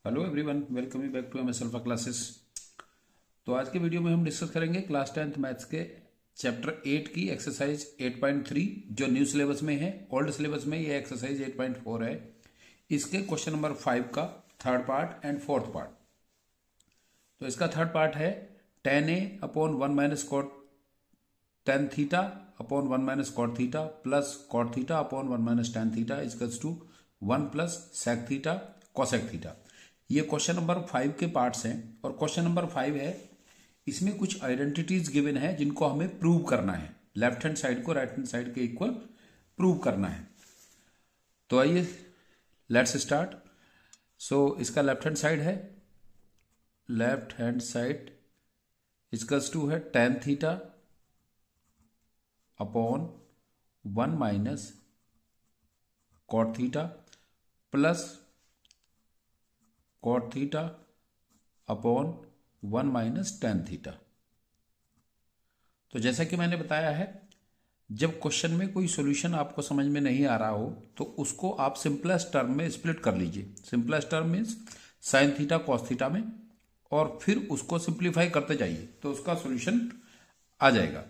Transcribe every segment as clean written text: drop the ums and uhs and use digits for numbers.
Hello everyone, welcome you back to M S alpha classes. तो आज के video में हम डिस्कस करेंगे क्लास 10th मैथ्स के चैप्टर 8 की एक्सरसाइज 8.3 जो न्यू सिलेबस में है। ओल्ड सिलेबस में ये एक्सरसाइज 8.4 है। इसके क्वेश्चन नंबर 5 का third part and fourth part. तो इसका थर्ड पार्ट है tan a upon 1 minus cot tan theta upon 1 minus cot theta plus cot theta upon 1 minus tan theta equals to 1 plus sec theta cosec theta. ये question number 5 के parts हैं और question number 5 है, इसमें कुछ identities given है जिनको हमें प्रूव करना है। लेफ्ट हैंड साइड को राइट हैंड साइड के इक्वल प्रूव करना है। तो आइए लेट्स स्टार्ट। सो इसका लेफ्ट हैंड साइड है, left hand side equals to है tan theta upon 1 minus cot theta plus cot theta upon 1 minus tan theta. तो जैसा कि मैंने बताया है, जब क्वेश्चन में कोई सॉल्यूशन आपको समझ में नहीं आ रहा हो तो उसको आप सिंपलेस्ट टर्म में स्प्लिट कर लीजिए। Simplest term means sine theta cos theta में, और फिर उसको सिंप्लीफाई करते जाइए तो उसका सॉल्यूशन आ जाएगा।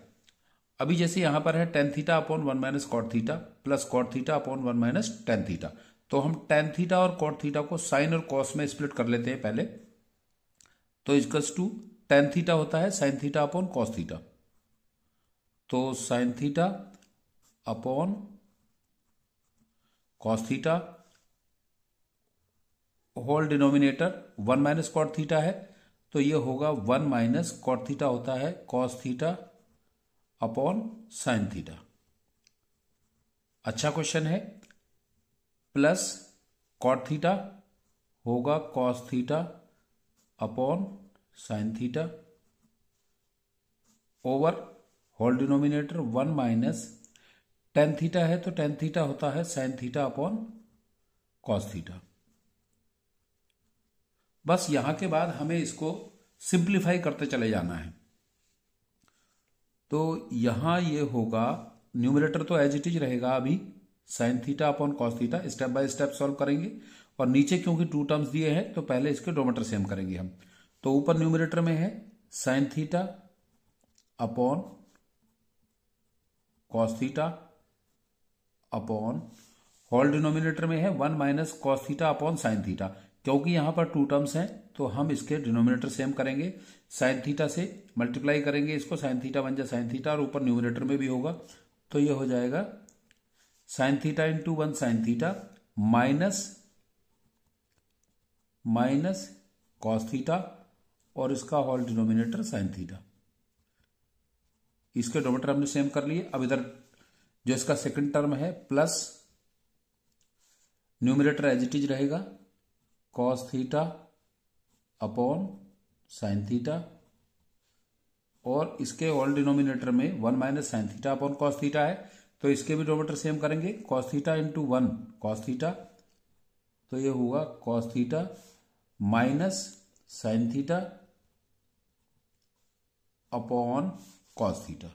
अभी जैसे यहां पर है tan theta upon 1 minus cot theta plus cot theta upon 1 minus tan theta. तो हम tan थीटा और कॉट थीटा को साइन और कॉस में स्प्लिट कर लेते हैं पहले। तो इक्वल्स टू tan थीटा होता है sine theta upon cos theta. तो sine theta upon cos theta whole denominator 1 minus cot theta है, तो ये होगा 1 माइनस कॉट थीटा होता है cos theta upon sine theta. अच्छा क्वेश्चन है। प्लस कॉट थीटा होगा cos theta upon sine theta over whole denominator 1 minus tan theta है, तो tan थीटा होता है sine theta upon cos theta. बस यहां के बाद हमें इसको सिंप्लीफाई करते चले जाना है। तो यहां ये होगा, न्यूमरेटर तो एज इट इज रहेगा अभी sign theta upon cos theta. Step by step solve करेंगे और नीचे क्योंकि टू टर्म्स दिए हैं तो पहले इसके डिनोमिनेटर सेम करेंगे हम। तो ऊपर न्यूमरेटर में है sine theta upon cos theta upon whole denominator में है 1 minus cos theta upon sine theta. क्योंकि यहां पर टू टर्म्स हैं तो हम इसके डिनोमिनेटर सेम करेंगे। साइन थीटा से मल्टीप्लाई करेंगे इसको, साइन थीटा बन जाए साइन थीटा, और ऊपर न्यूमरेटर में भी होगा तो ये हो जाएगा sine theta into 1 sine theta minus cos theta और इसका होल डिनोमिनेटर साइन थीटा। इसके डिनोमिनेटर हमने सेम कर लिए। अब इधर जो इसका सेकंड टर्म है plus numerator as it is रहेगा cos theta upon sine theta, और इसके होल डिनोमिनेटर में 1 minus sine theta upon cos theta है, तो इसके भी डिनोमिनेटर सेम करेंगे। Cos theta into 1 cos theta, तो ये होगा cos theta minus sine theta upon cos theta.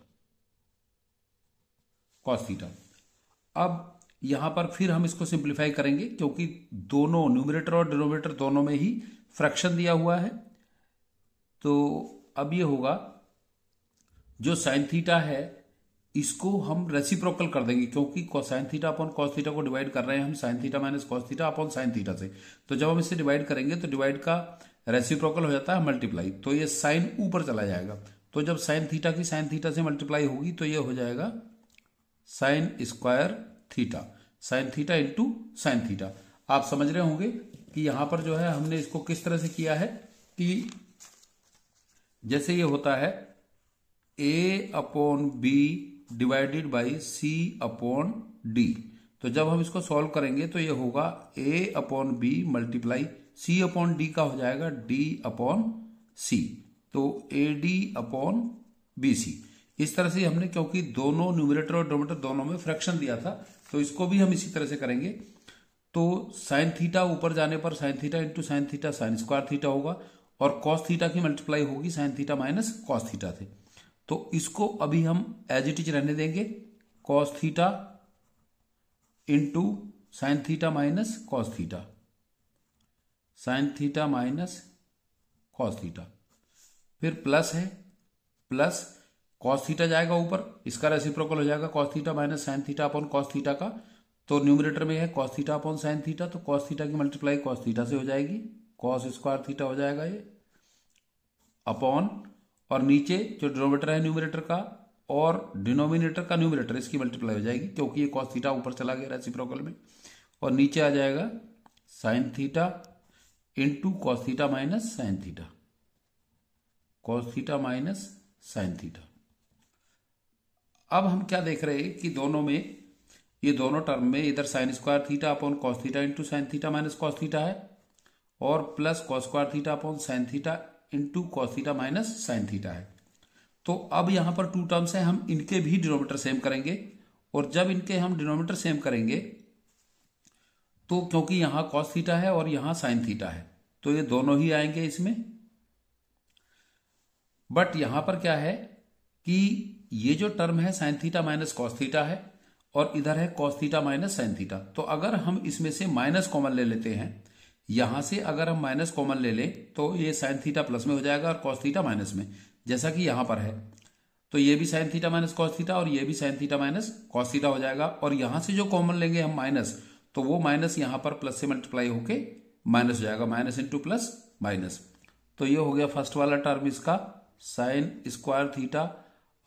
अब यहां पर फिर हम इसको सिंप्लीफाई करेंगे क्योंकि दोनों न्यूमरेटर और डिनोमिनेटर दोनों में ही फ्रैक्शन दिया हुआ है। तो अब ये होगा जो साइन थीटा है इसको हम रेसिप्रोकल कर देंगे, क्योंकि sign theta upon cos theta को डिवाइड कर रहे हैं हम sign theta minus cos theta upon sine theta से। तो जब हम इसे डिवाइड करेंगे तो डिवाइड का रेसिप्रोकल हो जाता है मल्टीप्लाई, तो ये साइन ऊपर चला जाएगा। तो जब साइन थीटा की साइन थीटा से मल्टीप्लाई होगी तो ये हो जाएगा sign square theta, sine theta into sine theta. आप समझ रहे होंगे कि यहां पर जो है हमने इसको किस तरह से किया है कि जैसे ये होता है a upon B divided by C upon D. तो जब हम इसको सॉल्व करेंगे तो ये होगा a upon B multiply C upon D का हो जाएगा d अपॉन सी, तो A D upon B C. इस तरह से हमने, क्योंकि दोनों न्यूमरेटर और डिनोमिनेटर दोनों में फ्रैक्शन दिया था, तो इसको भी हम इसी तरह से करेंगे। तो साइन थीटा ऊपर जाने पर sign theta into sine theta sine square theta होगा, और कॉस थीटा की मल्टीप्लाई होगी sign theta minus cos theta से। तो इसको अभी हम एज इट इज रहने देंगे, cos theta into sine theta minus cos theta sine theta minus cos theta, फिर प्लस है, प्लस कॉस थीटा जाएगा ऊपर, इसका रेसिप्रोकल हो जाएगा cos theta minus sine theta upon cos theta का। तो न्यूमरेटर में है cos theta upon sine theta, तो कॉस थीटा की मल्टीप्लाई कॉस थीटा से हो जाएगी, कॉस स्क्वायर थीटा हो जाएगा ये, अपॉन, और नीचे जो डिनोमिनेटर है न्यूमरेटर का और डिनोमिनेटर का न्यूमरेटर, इसकी मल्टीप्लाई हो जाएगी क्योंकि ये कॉस थीटा ऊपर चला गया रेसिप्रोकल में, और नीचे आ जाएगा sine theta into cos theta minus sine theta, cos theta minus sine theta. अब हम क्या देख रहे हैं कि दोनों में, ये दोनों टर्म में इधर sign square theta upon cos theta into sine theta minus cos theta है, और plus cos square theta upon sine theta into cos theta minus sine theta है। तो अब यहां पर टू टर्म्स है, हम इनके भी डिनोमिनेटर सेम करेंगे, और जब इनके हम डिनोमिनेटर सेम करेंगे तो क्योंकि यहां कॉस थीटा है और यहां साइन थीटा है तो ये दोनों ही आएंगे इसमें। बट यहां पर क्या है कि ये जो टर्म है sine theta minus cos theta है, और इधर है cos theta minus sine theta. तो अगर हम इसमें से माइनस कॉमन ले लेते हैं, यहां से अगर हम माइनस कॉमन ले लें तो ये साइन थीटा प्लस में हो जाएगा और कॉस थीटा माइनस में, जैसा कि यहां पर है। तो ये भी sign theta minus cos theta और ये भी sign theta minus cos theta हो जाएगा, और यहां से जो कॉमन लेंगे हम माइनस, तो वो माइनस यहां पर प्लस से मल्टीप्लाई होके माइनस हो जाएगा, माइनस इंटू प्लस माइनस। तो ये हो गया फर्स्ट वाला टर्म इसका, sign square theta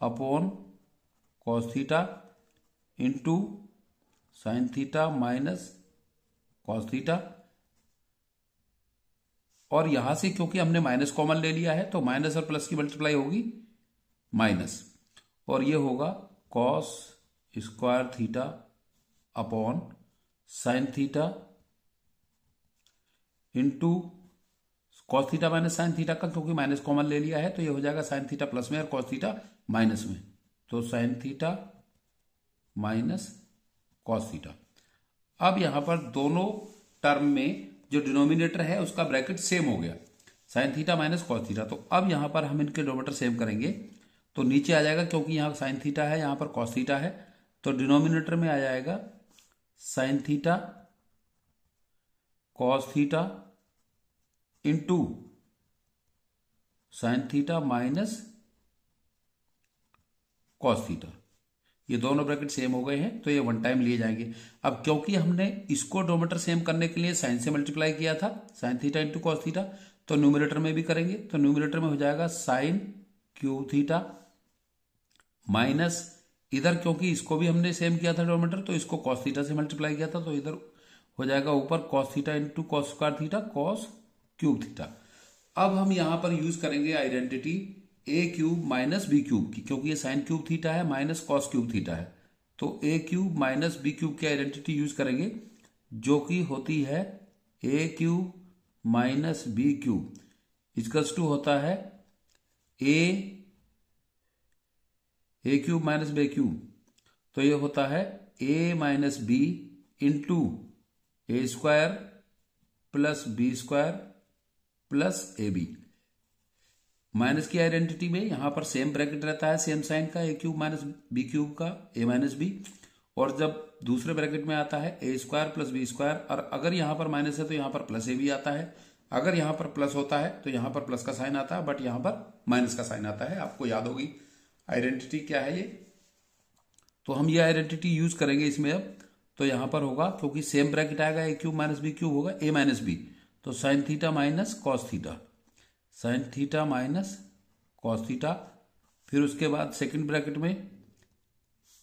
upon cos theta into sine theta minus cos theta, और यहां से क्योंकि हमने माइनस कॉमन ले लिया है तो माइनस और प्लस की मल्टीप्लाई होगी माइनस, और ये होगा cos square theta upon sine theta into cos theta minus sine theta का, क्योंकि माइनस कॉमन ले लिया है तो ये हो जाएगा साइन थीटा प्लस में और कॉस थीटा माइनस में, तो sine theta minus cos theta. अब यहां पर दोनों टर्म में जो डिनोमिनेटर है उसका ब्रैकेट सेम हो गया, sign theta minus cos theta. तो अब यहां पर हम इनके डिनोमिनेटर सेम करेंगे, तो नीचे आ जाएगा, क्योंकि यहां साइन थीटा है यहां पर कॉस थीटा है, तो डिनोमिनेटर में आ जाएगा sine theta cos theta into sine theta minus cos theta. ये दोनों ब्रैकेट सेम हो गए हैं तो ये वन टाइम लिए जाएंगे। अब क्योंकि हमने इसको डिनोमिनेटर सेम करने के लिए साइन से मल्टीप्लाई किया था, sign theta into cos theta, तो न्यूमरेटर में भी करेंगे, तो न्यूमरेटर में हो जाएगा साइन क्यूब थीटा माइनस, इधर क्योंकि इसको भी हमने सेम किया था डिनोमिनेटर तो इसको कॉस थीटा से मल्टीप्लाई किया था, तो इधर हो जाएगा ऊपर cos theta into cos square theta cos cube theta. अब हम यहां पर यूज करेंगे identity a cube minus b cube की, क्योंकि ये साइन क्यूब थीटा है माइनस कॉस क्यूब थीटा है, तो a cube minus b cube की आइडेंटिटी यूज करेंगे, जो कि होती है a cube minus b cube equals to होता है a cube minus b cube, तो ये होता है ए minus B into A square plus B square plus A B. Minus की आइडेंटिटी में यहां पर सेम ब्रैकेट रहता है, सेम साइन का, ए क्यूब माइनस बी क्यूब का ए माइनस बी, और जब दूसरे ब्रैकेट में आता है A square plus B square, और अगर यहां पर माइनस है तो यहां पर प्लस ए बी आता है, अगर यहां पर प्लस होता है तो यहां पर प्लस का साइन आता है, बट यहां पर माइनस का साइन आता है। आपको याद होगी आइडेंटिटी क्या है ये, तो हम ये आइडेंटिटी यूज करेंगे इसमें। अब तो यहां पर होगा, क्योंकि सेम ब्रैकेट आएगा, a cube minus b cube होगा ए माइनस बी, तो sine theta minus cos theta, sine theta minus cos theta, फिर उसके बाद सेकंड ब्रैकेट में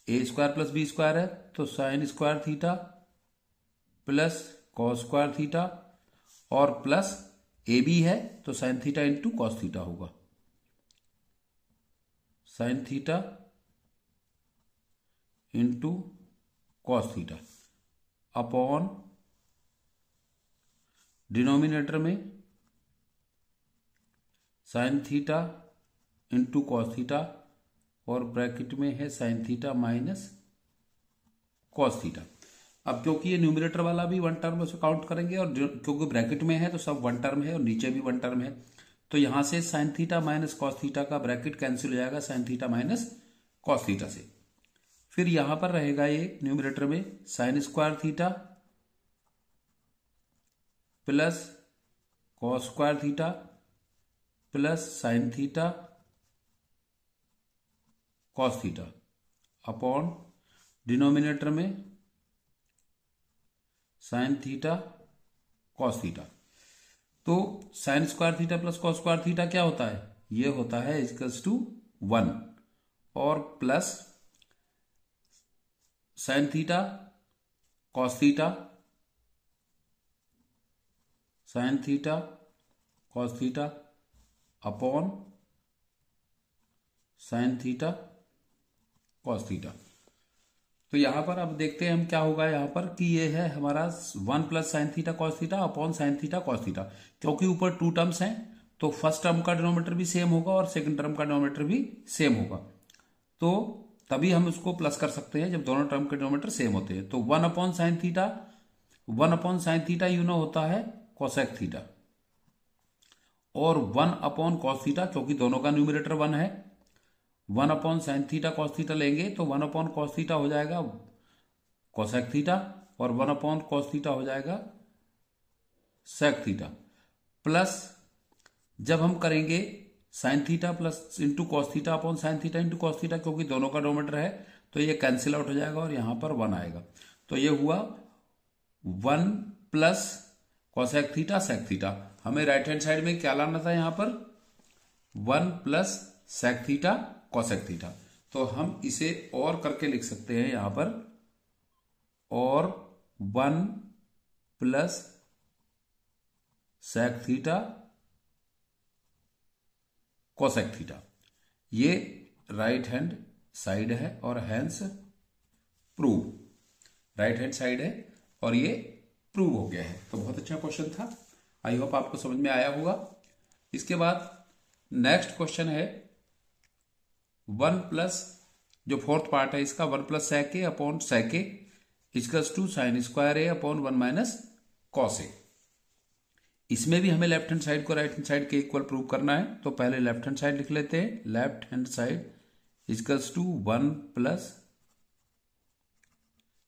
a square plus B square है, तो sine square theta plus cos square theta, और plus ए b है तो sine theta into cos theta होगा, sine theta into cos theta upon denominator में sine theta into cos theta, और bracket में है sine theta minus cos theta. अब क्योंकि ये न्यूमरेटर वाला भी वन टर्म से काउंट करेंगे, और क्योंकि ब्रैकेट में है तो सब वन टर्म है और नीचे भी वन टर्म है, तो यहां से sign theta minus cos theta का ब्रैकेट कैंसिल हो जाएगा sine theta minus cos theta से। फिर यहां पर रहेगा ये न्यूमरेटर में sign square theta plus cos square theta plus sine theta cos theta upon denominator में साइन थीटा कॉस थीटा। तो sine square theta plus cos square theta क्या होता है, ये होता है इक्वल्स टू 1 और plus sine theta cos theta sine theta cos theta upon sine theta cos theta. तो यहां पर अब देखते हैं हम क्या होगा यहां पर कि ये है हमारा 1 plus sine theta cos theta upon sine theta cos theta. क्योंकि ऊपर 2 टर्म्स हैं तो फर्स्ट टर्म का डिनोमिनेटर भी सेम होगा और सेकंड टर्म का डिनोमिनेटर भी सेम होगा, तो तभी हम उसको प्लस कर सकते हैं जब दोनों टर्म के डिनोमिनेटर सेम होते हैं। तो 1 upon sine theta you know होता है कोसेक थीटा और 1 अपॉन कॉस थीटा, क्योंकि दोनों का न्यूमरेटर 1 है, 1 upon sine theta cos theta लेंगे तो 1 अपॉन कॉस थीटा हो जाएगा कोसेक थीटा और 1 अपॉन कॉस थीटा हो जाएगा सेक थीटा। प्लस जब हम करेंगे sine theta plus into cos theta upon sine theta into cos theta, क्योंकि दोनों का डिनोमिनेटर है तो ये कैंसिल आउट हो जाएगा और यहां पर 1 आएगा। तो ये हुआ 1 plus cosec theta sec theta. हमें राइट हैंड साइड में क्या लाना था, यहां पर 1 plus sec theta cosec theta. तो हम इसे और करके लिख सकते हैं यहां पर, और 1 plus sec theta cosec theta. ये राइट हैंड साइड है और hence prove, right hand side है और ये प्रूव हो गया है। तो बहुत अच्छा क्वेश्चन था, आई होप आपको समझ में आया होगा। इसके बाद नेक्स्ट क्वेश्चन है 1 प्लस, जो फोर्थ पार्ट है इसका, 1 plus sec a upon sec a equals to sine square A upon 1 minus cos a. इसमें भी हमें लेफ्ट हैंड साइड को राइट हैंड साइड के इक्वल प्रूव करना है। तो पहले लेफ्ट हैंड साइड लिख लेते हैं, left hand side equals to 1 plus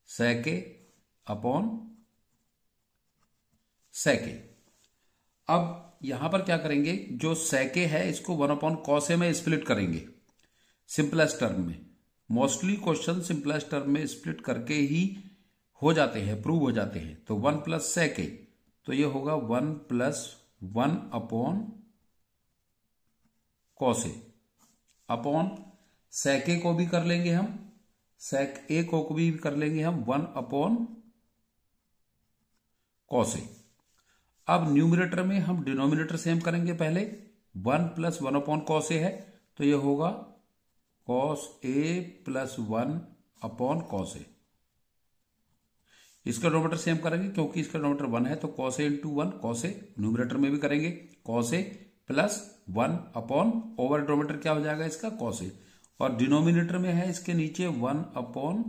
sec a upon sec a. अब यहां पर क्या करेंगे, जो सेक ए है इसको 1 अपॉन कॉस ए में स्प्लिट करेंगे सिंपलेस्ट टर्म में। मोस्टली क्वेश्चन सिंपलेस्ट टर्म में स्प्लिट करके ही हो जाते हैं, प्रूव हो जाते हैं। तो 1 प्लस सेक ए, तो ये होगा 1 plus 1 upon cos A upon sec ए को भी कर लेंगे हम, सेक ए को भी कर लेंगे हम 1 अपॉन कॉस ए। अब न्यूमरेटर में हम डिनोमिनेटर सेम करेंगे पहले, 1 प्लस 1 अपॉन कॉस ए है तो ये होगा cos A plus 1 upon cos A. इसका डिनोमिनेटर सेम करेंगे क्योंकि इसका डिनोमिनेटर 1 है, तो cos A into 1 cos A. Numerator में भी करेंगे cos A plus 1 upon, over denominator क्या हो जाएगा इसका कॉस ए, और डिनोमिनेटर में है इसके नीचे 1 अपॉन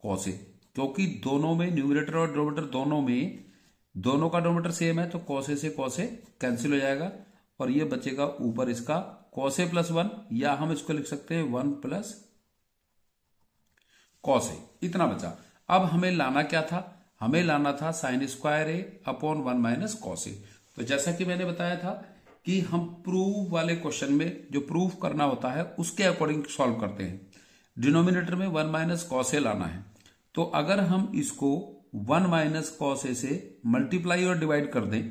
कॉस ए। क्योंकि दोनों में न्यूमरेटर और डिनोमिनेटर दोनों का डिनोमिनेटर सेम है तो कॉस ए से कॉस ए कैंसिल हो जाएगा और ये बचेगा ऊपर इसका कॉस ए प्लस 1, या हम इसको लिख सकते हैं 1 प्लस कॉस ए। इतना बचा। अब हमें लाना क्या था, हमें लाना था साइन स्क्वायर ए अपॉन 1 माइनस कॉस ए। तो जैसा कि मैंने बताया था कि हम प्रूव वाले क्वेश्चन में जो प्रूफ करना होता है उसके अकॉर्डिंग सॉल्व करते हैं। डिनोमिनेटर में 1 माइनस कॉस ए लाना है, तो अगर हम इसको 1 माइनस कॉस ए से मल्टीप्लाई और डिवाइड कर दें,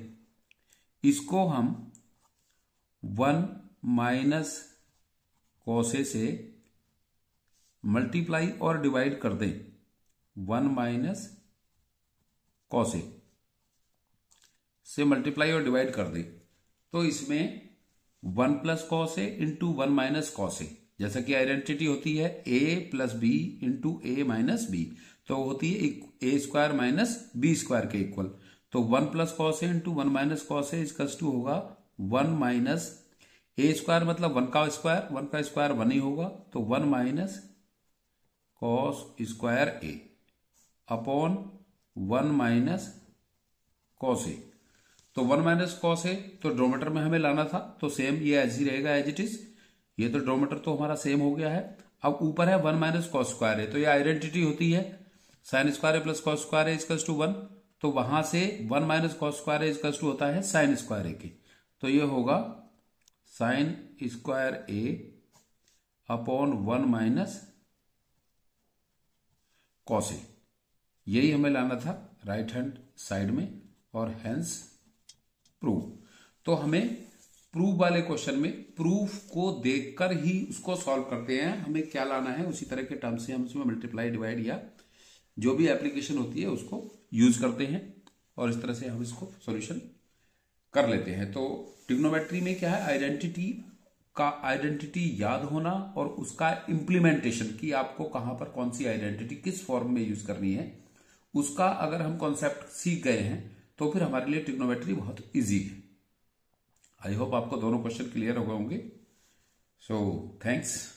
इसको हम 1 माइनस कॉस ए से मल्टीप्लाई और डिवाइड कर दें, 1 माइनस कॉस ए से मल्टीप्लाई और डिवाइड कर दें, तो इसमें 1 plus cos A into 1 minus cos A, जैसा कि आइडेंटिटी होती है a plus B into A minus B, तो होती है A square minus B square के इक्वल। तो 1 plus cos A into 1 minus cos A equals to होगा 1 माइनस ए स्क्वायर, मतलब 1 का स्क्वायर 1 ही होगा, तो 1 माइनस कॉस स्क्वायर ए अपॉन 1 माइनस कॉस ए। तो 1 माइनस कॉस ए तो डिनोमिनेटर में हमें लाना था, तो सेम ये ऐसे ही रहेगा एज इट इज। ये तो डिनोमिनेटर तो हमारा सेम हो गया है। अब ऊपर है 1 माइनस कॉस स्क्वायर ए, तो ये आइडेंटिटी होती है sine square A plus cos square A equals to 1, तो वहां से 1 minus cos square A equal to होता है साइन स्क्वायर ए के, तो ये होगा sine square A upon 1 minus cos A. यही हमें लाना था राइट हैंड साइड में, और हेंस प्रूव। तो हमें प्रूफ वाले क्वेश्चन में प्रूफ को देखकर ही उसको सॉल्व करते हैं, हमें क्या लाना है उसी तरह के टर्म से हम उसमें मल्टीप्लाई डिवाइड या जो भी एप्लीकेशन होती है उसको यूज करते हैं, और इस तरह से हम इसको सॉल्यूशन कर लेते हैं। तो ट्रिग्नोमेट्री में क्या है, आइडेंटिटी याद होना और उसका इंप्लीमेंटेशन की आपको कहां पर कौन सी आइडेंटिटी किस फॉर्म में यूज करनी है, उसका अगर हम कॉन्सेप्ट सीख गए हैं तो फिर हमारे लिए ट्रिग्नोमेट्री बहुत इजी है। आई होप आपको दोनों क्वेश्चन क्लियर हो गए होंगे। So thanks.